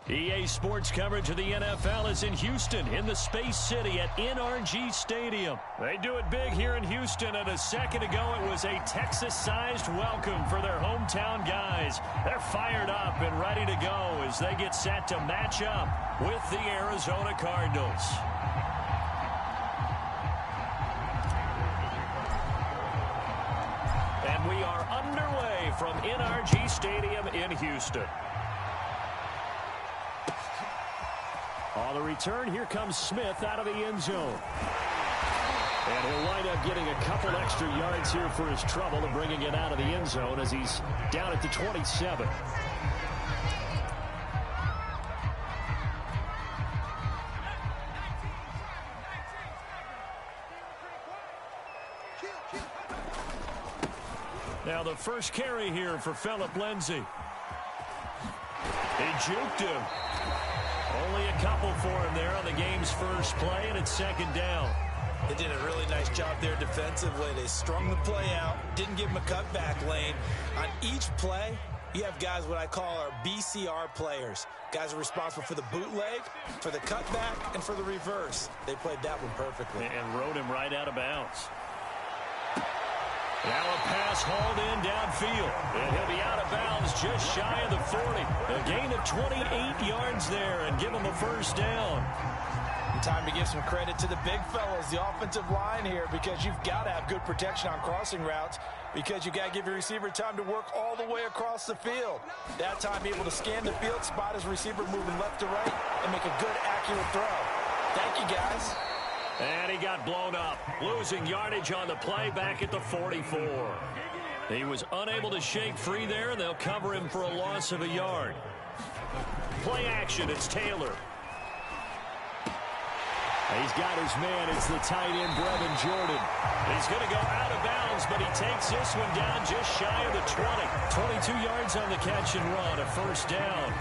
EA Sports coverage of the NFL is in Houston, in the Space City at NRG Stadium. They do it big here in Houston, and a second ago it was a Texas-sized welcome for their hometown guys. They're fired up and ready to go as they get set to match up with the Arizona Cardinals. And we are underway from NRG Stadium in Houston. On the return, here comes Smith out of the end zone. And he'll wind up getting a couple extra yards here for his trouble and bringing it out of the end zone as he's down at the 27. Now the first carry here for Phillip Lindsay. He juked him. Only a couple for him there on the game's first play, and it's second down. They did a really nice job there defensively. They strung the play out, didn't give him a cutback lane. On each play, you have guys what I call our BCR players. Guys are responsible for the bootleg, for the cutback, and for the reverse. They played that one perfectly. And rode him right out of bounds. Now a pass hauled in downfield. And he'll be out of bounds just shy of the 40. A gain of 28 yards there and give him a first down. Time to give some credit to the big fellas, the offensive line here, because you've got to have good protection on crossing routes, because you got to give your receiver time to work all the way across the field. That time able to scan the field, spot his receiver moving left to right, and make a good, accurate throw. Thank you, guys. And he got blown up, losing yardage on the play back at the 44. He was unable to shake free there, and they'll cover him for a loss of a yard. Play action, it's Taylor. He's got his man. It's the tight end, Brevin Jordan. He's going to go out of bounds, but he takes this one down just shy of the 20. 22 yards on the catch and run, a first down.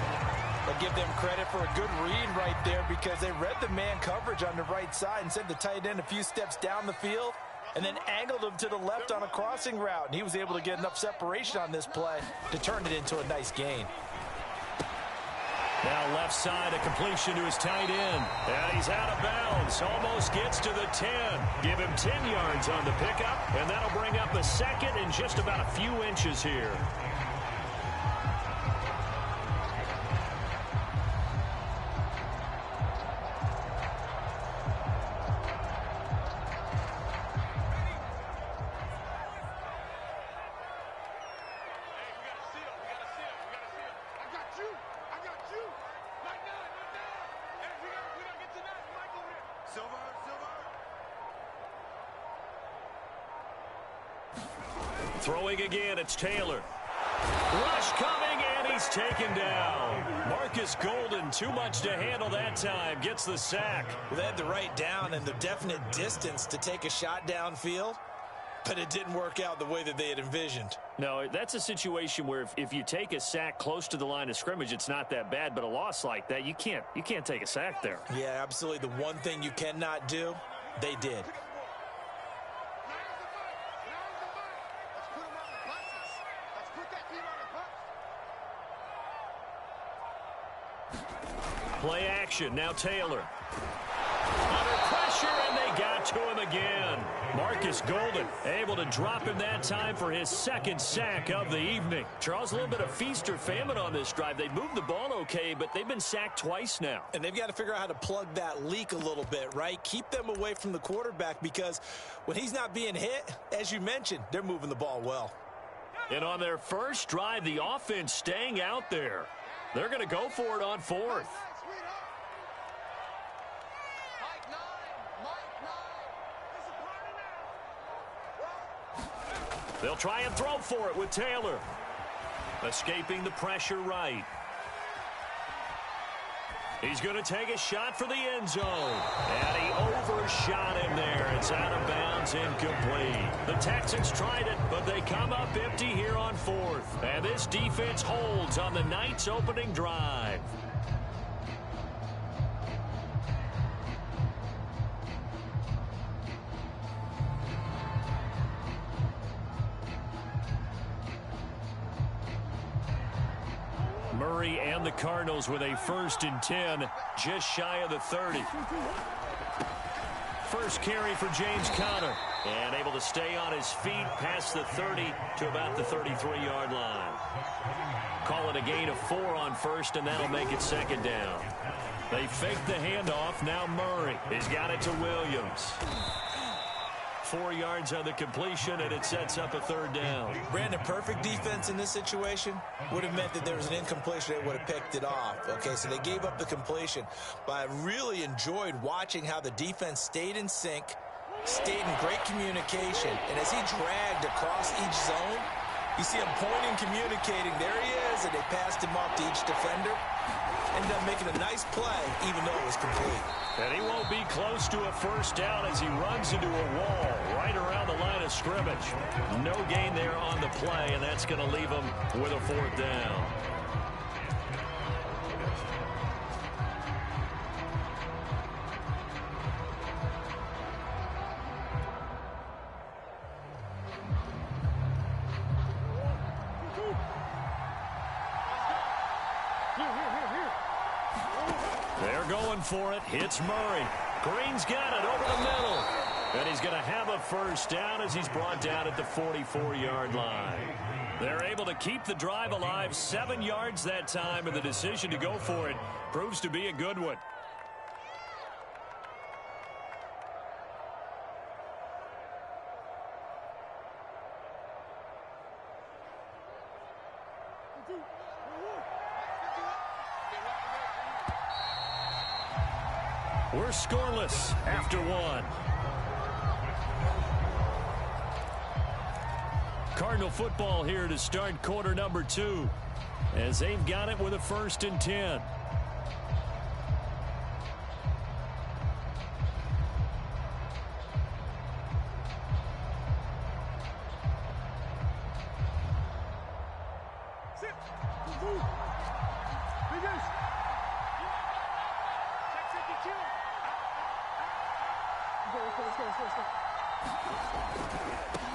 I'll give them credit for a good read right there, because they read the man coverage on the right side and sent the tight end a few steps down the field and then angled him to the left on a crossing route. And he was able to get enough separation on this play to turn it into a nice gain. Now left side, a completion to his tight end. And he's out of bounds. Almost gets to the 10. Give him 10 yards on the pickup, and that'll bring up a second in just about a few inches here. Throwing again, it's Taylor. Rush coming, and he's taken down. Marcus Golden, too much to handle that time, gets the sack. Well, they had the right down and the definite distance to take a shot downfield, but it didn't work out the way that they had envisioned. No, that's a situation where if you take a sack close to the line of scrimmage, it's not that bad, but a loss like that, you can't take a sack there. Yeah, absolutely. The one thing you cannot do, they did. Play action, now Taylor. Under pressure, and they got to him again. Marcus Golden able to drop him that time for his second sack of the evening. Charles, a little bit of feast or famine on this drive. They moved the ball okay, but they've been sacked twice now. And they've got to figure out how to plug that leak a little bit, right? Keep them away from the quarterback, because when he's not being hit, as you mentioned, they're moving the ball well. And on their first drive, the offense staying out there. They're going to go for it on fourth. They'll try and throw for it with Taylor. Escaping the pressure right. He's going to take a shot for the end zone. And he overshot him there. It's out of bounds, incomplete. The Texans tried it, but they come up empty here on fourth. And this defense holds on the night's opening drive. Murray and the Cardinals with a 1st and 10, just shy of the 30. First carry for James Conner, and able to stay on his feet past the 30 to about the 33-yard line. Call it a gain of 4 on 1st, and that'll make it 2nd down. They fake the handoff. Now Murray has got it to Williams. 4 yards on the completion, and it sets up a 3rd down. Brandon, perfect defense in this situation would have meant that there was an incompletion. They would have picked it off. Okay, so they gave up the completion. But I really enjoyed watching how the defense stayed in sync, stayed in great communication. And as he dragged across each zone, you see him pointing, communicating. There he is, and they passed him off to each defender. Ended up making a nice play, even though it was complete. And he won't be close to a 1st down as he runs into a wall right around the line of scrimmage. No gain there on the play, and that's going to leave him with a 4th down. They're going for it. Hits Murray. Green's got it over the middle. And he's going to have a 1st down as he's brought down at the 44-yard line. They're able to keep the drive alive, 7 yards that time, and the decision to go for it proves to be a good one. We're scoreless after 1. Cardinal football here to start quarter number 2 as they've got it with a 1st and 10.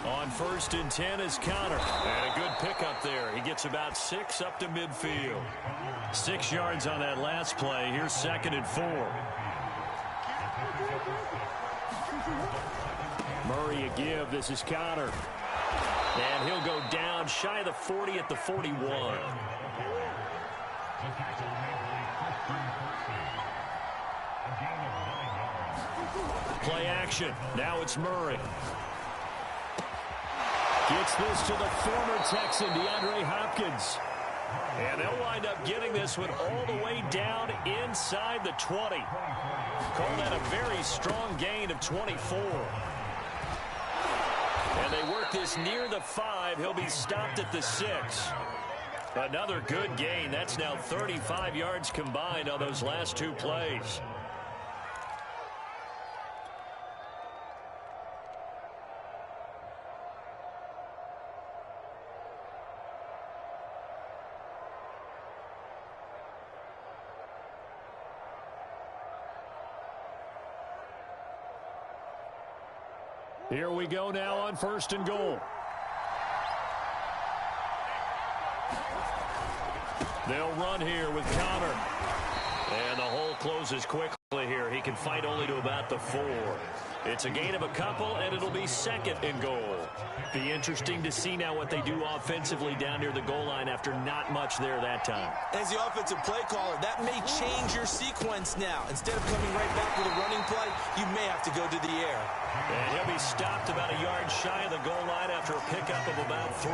On 1st and 10 is Conner. And a good pickup there. He gets about 6 up to midfield. 6 yards on that last play. Here's 2nd and 4. Murray a give. This is Conner. And he'll go down shy of the 40 at the 41. Play action. Now it's Murray. Gets this to the former Texan, DeAndre Hopkins. And they'll wind up getting this one all the way down inside the 20. Call that a very strong gain of 24. And they work this near the 5. He'll be stopped at the 6. Another good gain. That's now 35 yards combined on those last 2 plays. Here we go now on 1st and goal. They'll run here with Conner. And the hole closes quickly here. He can fight only to about the 4. It's a gain of a couple, and it'll be 2nd and goal. Be interesting to see now what they do offensively down near the goal line after not much there that time. As the offensive play caller, that may change your sequence now. Instead of coming right back with a running play, you may have to go to the air. And he'll be stopped about a yard shy of the goal line after a pickup of about 3.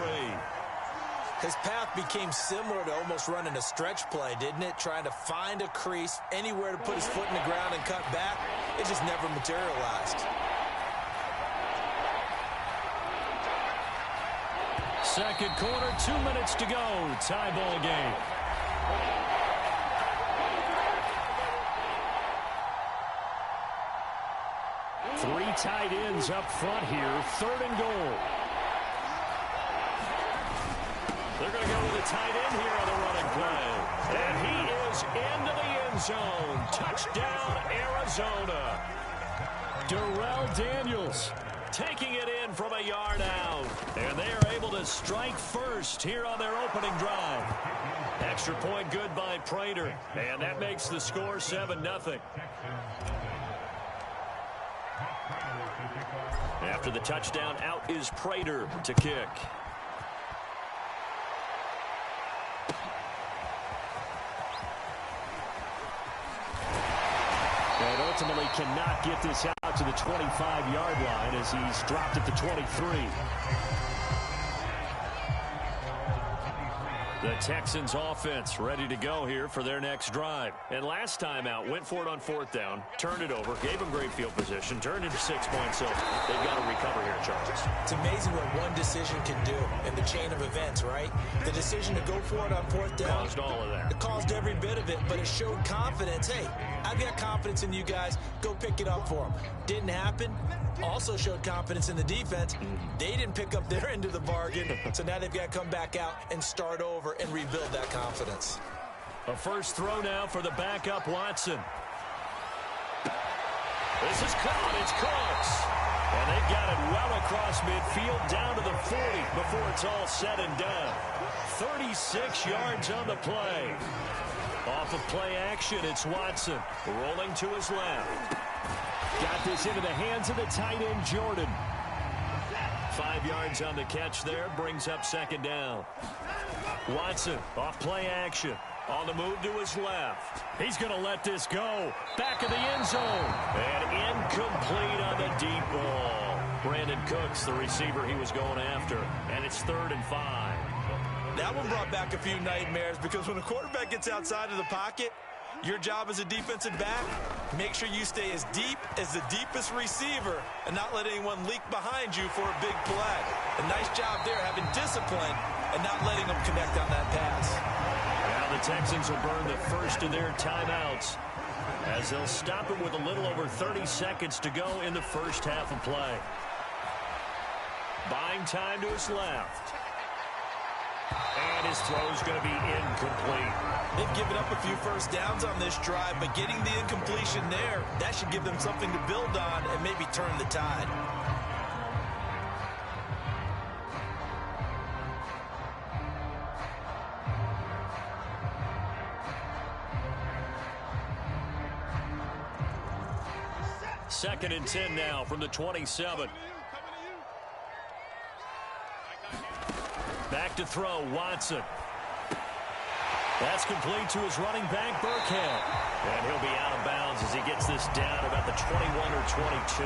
His path became similar to almost running a stretch play, didn't it? Trying to find a crease, anywhere to put his foot in the ground and cut back. It just never materialized. Second quarter, 2 minutes to go. Tie ball game. Three tight ends up front here. 3rd and goal. They're going to go with a tight end here on the running play. And he is into the end zone. Touchdown, Arizona. Darrell Daniels taking it in from a yard out. And they are able to strike first here on their opening drive. Extra point good by Prater, and that makes the score 7-0. After the touchdown, out is Prater to kick. And ultimately cannot get this out to the 25-yard line as he's dropped at the 23. The Texans offense ready to go here for their next drive. And last time out, went for it on 4th down, turned it over, gave them great field position, turned into 6 points. So they've got to recover here, Charles. It's amazing what one decision can do in the chain of events, right? The decision to go for it on 4th down. Caused all of that. It caused every bit of it, but it showed confidence. Hey, I've got confidence in you guys. Go pick it up for them. Didn't happen. Also showed confidence in the defense. They didn't pick up their end of the bargain, so now they've got to come back out and start over and rebuild that confidence. A first throw now for the backup Watson. This is caught. It's Cooks. And they've got it well across midfield down to the 40 before it's all said and done. 36 yards on the play. Off of play action, it's Watson rolling to his left. Got this into the hands of the tight end, Jordan. 5 yards on the catch there, brings up 2nd down. Watson off play action. On the move to his left. He's going to let this go. Back of the end zone. And incomplete on the deep ball. Brandon Cooks, the receiver he was going after. And it's 3rd and 5. That one brought back a few nightmares because when a quarterback gets outside of the pocket, your job as a defensive back, make sure you stay as deep as the deepest receiver and not let anyone leak behind you for a big play. A nice job there having discipline and not letting them connect on that pass. Now the Texans will burn the first of their timeouts as they'll stop it with a little over 30 seconds to go in the first half of play. Buying time to his left. And his throw's going to be incomplete. They've given up a few first downs on this drive, but getting the incompletion there, that should give them something to build on and maybe turn the tide. Second and 10 now from the 27. Back to throw, Watson. That's complete to his running back, Burkhead. And he'll be out of bounds as he gets this down about the 21 or 22.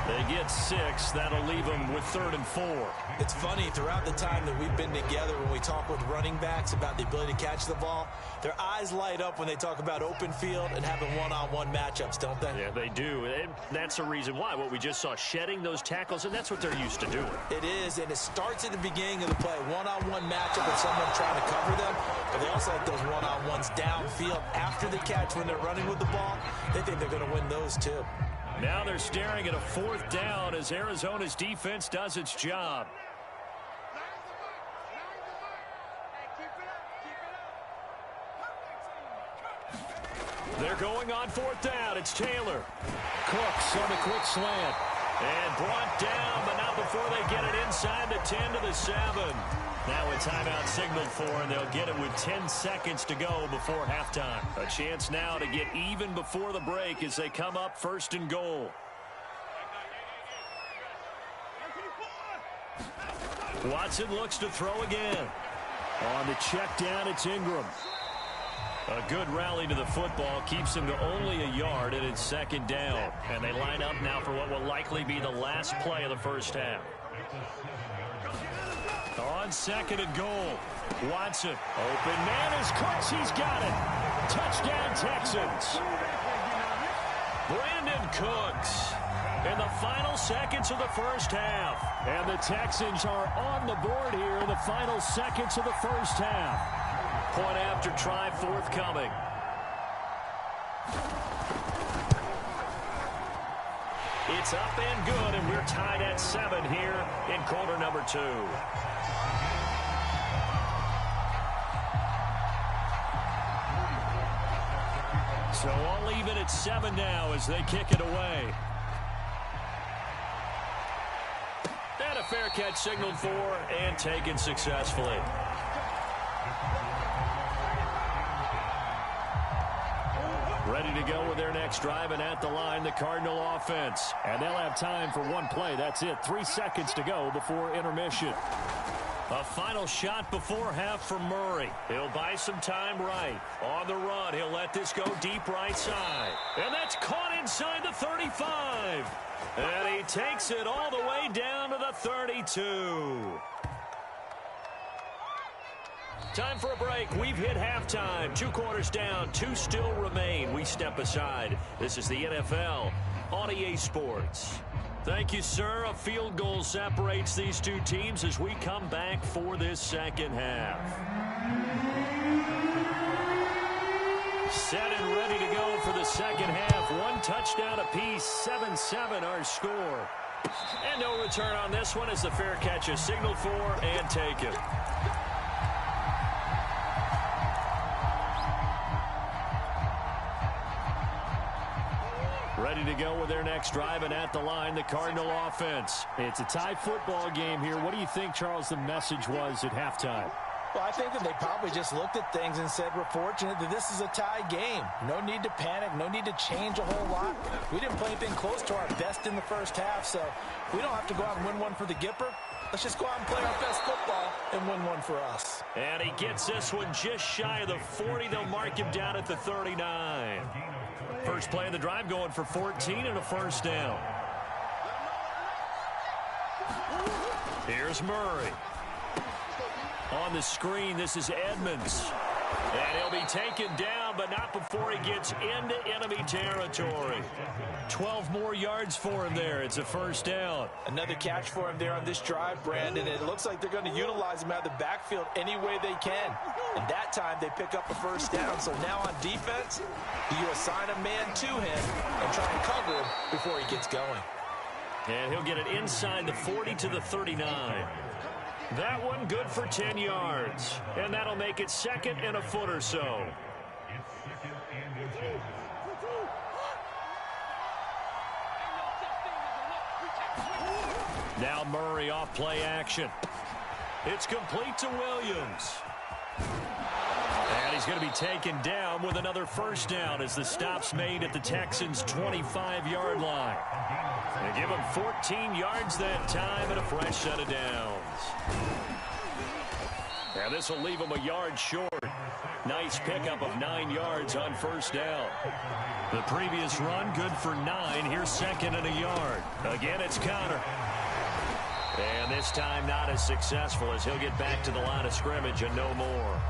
They get 6. That'll leave them with 3rd and 4. It's funny, throughout the time that we've been together, when we talk with running backs about the ability to catch the ball, their eyes light up when they talk about open field and having one-on-one matchups, don't they? Yeah, they do. And that's the reason why. What we just saw, shedding those tackles, and that's what they're used to doing. It is, and it starts at the beginning of the play. One-on-one matchup with someone trying to cover them, but they also like those one-on-ones downfield after the catch when they're running with the ball. They think they're going to win those too. Now they're staring at a 4th down as Arizona's defense does its job. They're going on 4th down. It's Taylor. Cooks on the quick slant. And brought down, but not before they get it inside the 10 to the 7. Now a timeout signaled for, and they'll get it with 10 seconds to go before halftime. A chance now to get even before the break as they come up 1st and goal. Watson looks to throw again. On the check down, it's Ingram. A good rally to the football keeps him to only a yard, and it's 2nd down. And they line up now for what will likely be the last play of the first half. On 2nd and goal, Watson. Open man is Cooks. He's got it. Touchdown, Texans. Brandon Cooks in the final seconds of the first half. And the Texans are on the board here in the final seconds of the first half. Point after try forthcoming. It's up and good, and we're tied at 7 here in quarter number 2. So all even at 7 now as they kick it away. And a fair catch signaled for and taken successfully. Ready to go with their next drive, and at the line, the Cardinal offense. And they'll have time for one play. That's it. 3 seconds to go before intermission. A final shot before half for Murray. He'll buy some time right. On the run, he'll let this go deep right side. And that's caught inside the 35. And he takes it all the way down to the 32. Time for a break. We've hit halftime. 2 quarters down. 2 still remain. We step aside. This is the NFL on EA Sports. Thank you, sir. A field goal separates these two teams as we come back for this second half. Set and ready to go for the second half. 1 touchdown apiece. 7-7 our score. And no return on this one as the fair catch is signaled for and taken. Ready to go with their next drive, and at the line, the Cardinal offense. It's a tie football game here. What do you think, Charles, the message was at halftime? Well, I think that they probably just looked at things and said, we're fortunate that this is a tie game. No need to panic. No need to change a whole lot. We didn't play anything close to our best in the first half, so we don't have to go out and win one for the Gipper. Let's just go out and play our best football and win one for us. And he gets this one just shy of the 40. They'll mark him down at the 39. First play of the drive going for 14 and a first down. Here's Murray. On the screen, this is Edmonds. And he'll be taken down, but not before he gets into enemy territory. 12 more yards for him there. It's a first down. Another catch for him there on this drive, Brandon. It looks like they're going to utilize him out of the backfield any way they can. And that time they pick up a first down. So now on defense, you assign a man to him and try and cover him before he gets going. And he'll get it inside the 40 to the 39. That one good for 10 yards. And that'll make it second and a foot or so. Now Murray off play action. It's complete to Williams. And he's going to be taken down with another first down as the stop's made at the Texans' 25-yard line. They give him 14 yards that time and a fresh set of downs. And this will leave him a yard short. Nice pickup of 9 yards on first down. The previous run good for 9. Here's second and a yard. Again, it's Connor. And this time not as successful as he'll get back to the line of scrimmage and no more.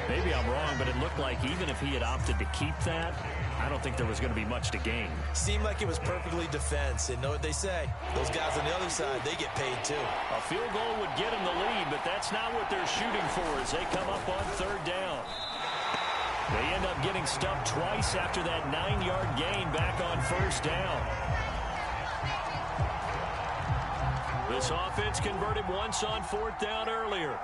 Maybe I'm wrong, but it looked like even if he had opted to keep that, I don't think there was going to be much to gain. Seemed like it was perfectly defense. And know what they say? Those guys on the other side, they get paid too. A field goal would get them the lead, but that's not what they're shooting for as they come up on third down. They end up getting stuffed twice after that 9-yard gain back on first down. This offense converted once on fourth down earlier.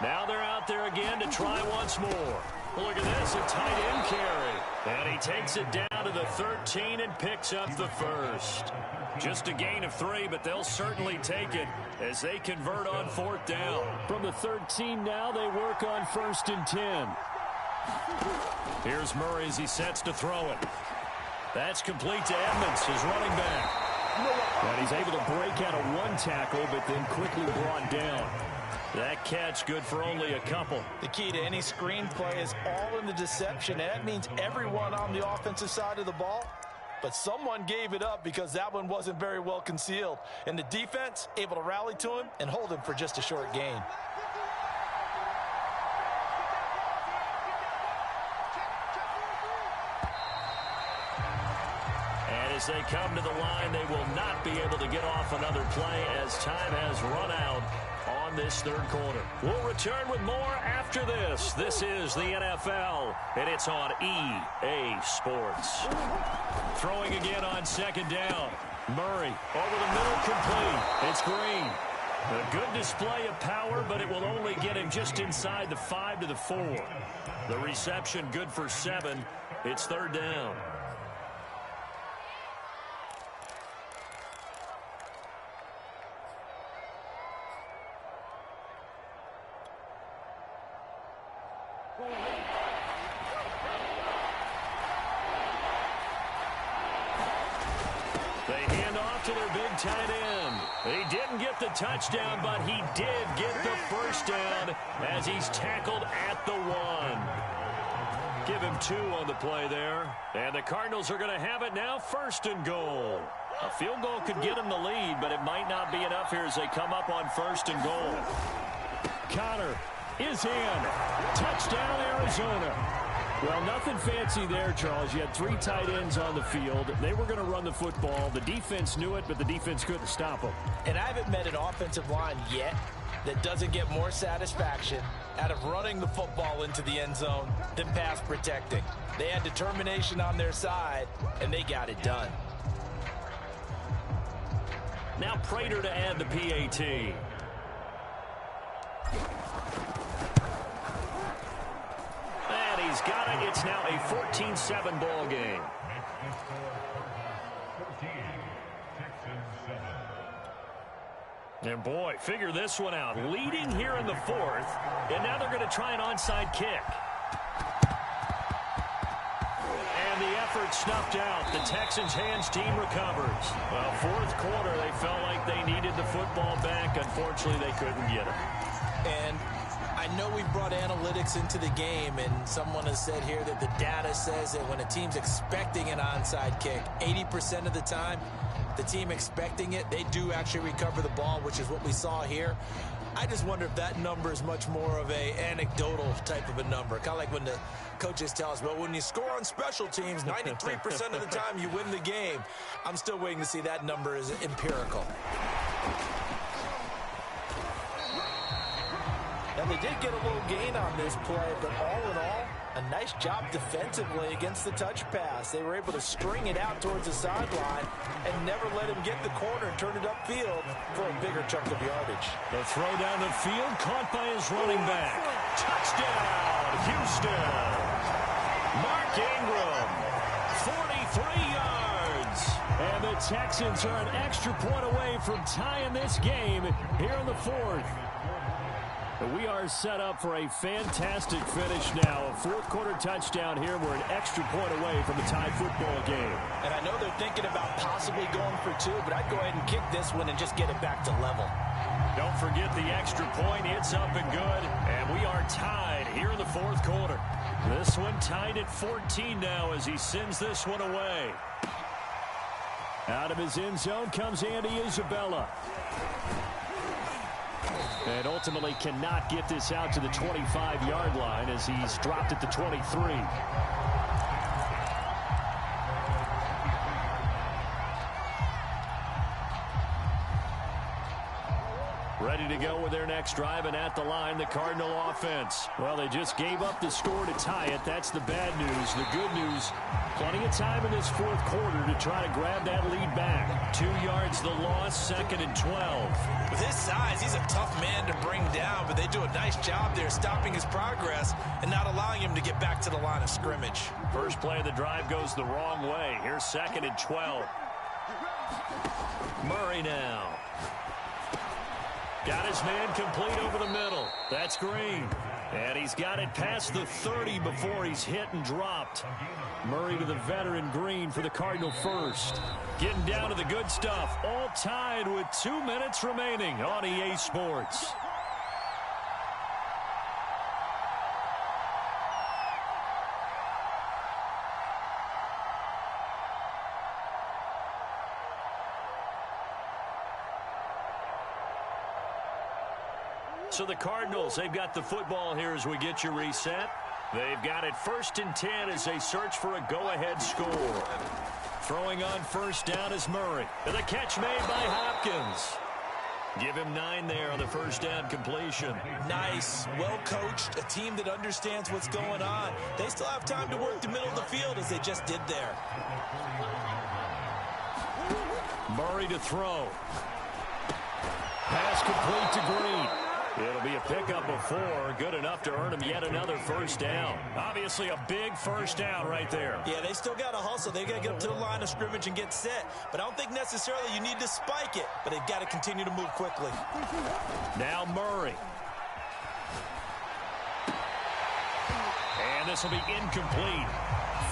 Now they're out there again to try once more. Look at this, a tight end carry. And he takes it down to the 13 and picks up the first. Just a gain of 3, but they'll certainly take it as they convert on fourth down. From the 13 now, they work on first and 10. Here's Murray as he sets to throw it. That's complete to Edmonds, his running back. And he's able to break out of one tackle, but then quickly brought down. That catch good for only a couple. The key to any screen play is all in the deception. And that means everyone on the offensive side of the ball. But someone gave it up because that one wasn't very well concealed. And the defense able to rally to him and hold him for just a short gain. And as they come to the line, they will not be able to get off another play as time has run out on this third quarter. We'll return with more after this. This is the NFL, and it's on EA Sports. Throwing again on second down. Murray over the middle, complete. It's Green. A good display of power, but it will only get him just inside the 5 to the 4. The reception good for 7. It's third down. They hand off to their big tight end. He didn't get the touchdown, but he did get the first down as he's tackled at the 1. Give him 2 on the play there. And the Cardinals are going to have it now, 1st and goal. A field goal could get them the lead, but it might not be enough here as they come up on 1st and goal. Connor is in. Touchdown, Arizona. Well, nothing fancy there, Charles. You had 3 tight ends on the field. They were going to run the football. The defense knew it, but the defense couldn't stop them. And I haven't met an offensive line yet that doesn't get more satisfaction out of running the football into the end zone than pass protecting. They had determination on their side, and they got it done. Now Prater to add the PAT. And he's got it. It's now a 14-7 ball game. And boy, figure this one out. Leading here in the 4th, and now they're going to try an onside kick. And the effort snuffed out. The Texans' hands team recovers. Well, 4th quarter, they felt like they needed the football back. Unfortunately, they couldn't get it. And I know we brought analytics into the game, and someone has said here that the data says that when a team's expecting an onside kick, 80% of the time, the team expecting it, they do actually recover the ball, which is what we saw here. I just wonder if that number is much more of a anecdotal type of a number. Kind of like when the coaches tell us, well, when you score on special teams, 93% of the time you win the game. I'm still waiting to see that number is empirical. Now, they did get a little gain on this play, but all in all, a nice job defensively against the touch pass. They were able to string it out towards the sideline and never let him get the corner and turn it upfield for a bigger chunk of yardage. The throw down the field, caught by his running back. Touchdown, Houston. Mark Ingram, 43 yards. And the Texans are an extra point away from tying this game here in the 4th. We are set up for a fantastic finish now. A 4th quarter touchdown here. We're an extra point away from the tie football game. And I know they're thinking about possibly going for 2, but I'd go ahead and kick this one and just get it back to level. Don't forget the extra point. It's up and good. And we are tied here in the 4th quarter. This one tied at 14 now as he sends this one away. Out of his end zone comes Andy Isabella. And ultimately cannot get this out to the 25-yard line as he's dropped at the 23. Ready to go with their next drive, and at the line, the Cardinal offense. Well, they just gave up the score to tie it. That's the bad news. The good news, plenty of time in this 4th quarter to try to grab that lead back. 2 yards the loss, 2nd and 12. With his size, he's a tough man to bring down, but they do a nice job there stopping his progress and not allowing him to get back to the line of scrimmage. First play of the drive goes the wrong way. Here's 2nd and 12. Murray now. Got his man complete over the middle. That's Green. And he's got it past the 30 before he's hit and dropped. Murray to the veteran Green for the Cardinal first. Getting down to the good stuff. All tied with 2 minutes remaining on EA Sports. So the Cardinals, they've got the football here as we get you reset. They've got it 1st and 10 as they search for a go-ahead score. Throwing on 1st down is Murray. And the catch made by Hopkins. Give him 9 there on the 1st down completion. Nice, well coached, a team that understands what's going on. They still have time to work the middle of the field as they just did there. Murray to throw. Pass complete to Green. It'll be a pickup of 4, good enough to earn him yet another 1st down. Obviously a big 1st down right there. Yeah, they still got to hustle. They got to get up to the line of scrimmage and get set. But I don't think necessarily you need to spike it, but they've got to continue to move quickly. Now Murray. And this will be incomplete.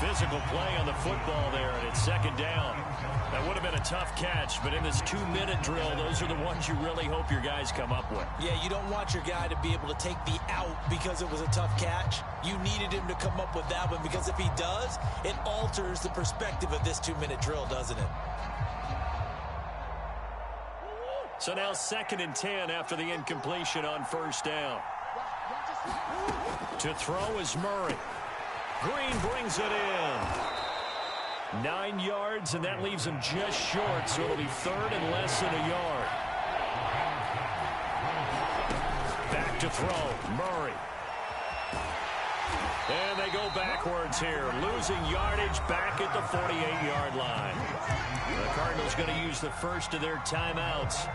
Physical play on the football there, and it's second down. That would have been a tough catch, but in this 2-minute drill, those are the ones you really hope your guys come up with. Yeah, you don't want your guy to be able to take the out because it was a tough catch. You needed him to come up with that one, because if he does, it alters the perspective of this 2-minute drill, doesn't it? So now 2nd and 10 after the incompletion on first down. To throw is Murray. Green brings it in. 9 yards, and that leaves him just short, so it'll be 3rd and less than a yard. Back to throw, Murray. And they go backwards here, losing yardage back at the 48-yard line. The Cardinals going to use the first of their timeouts,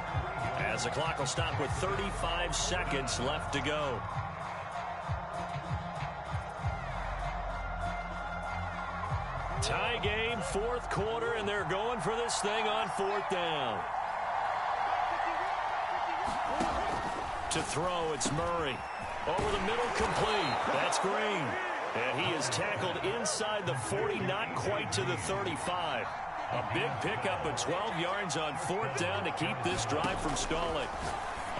as the clock will stop with 35 seconds left to go. Tie game, 4th quarter, and they're going for this thing on 4th down. To throw, it's Murray. Over the middle, complete. That's Green. And he is tackled inside the 40, not quite to the 35. A big pickup of 12 yards on 4th down to keep this drive from stalling.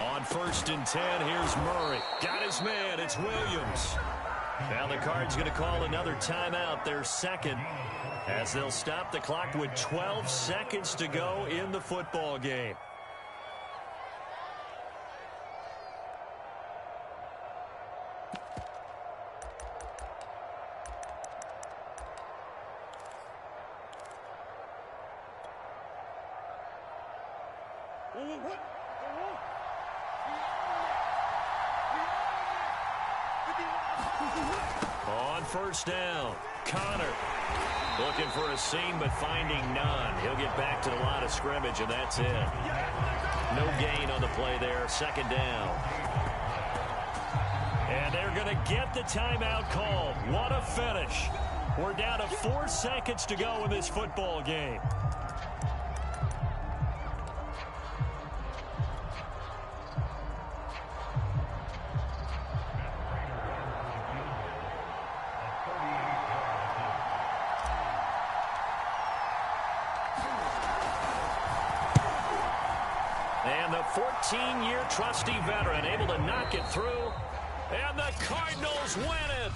On 1st and 10, here's Murray. Got his man, it's Williams. Now the Cards going to call another timeout, their 2nd, as they'll stop the clock with 12 seconds to go in the football game. On first down, Connor looking for a seam but finding none. He'll get back to the line of scrimmage, and that's it. No gain on the play there, 2nd down. And they're going to get the timeout called. What a finish. We're down to 4 seconds to go in this football game. And the 14-year trusty veteran able to knock it through. And the Cardinals win it.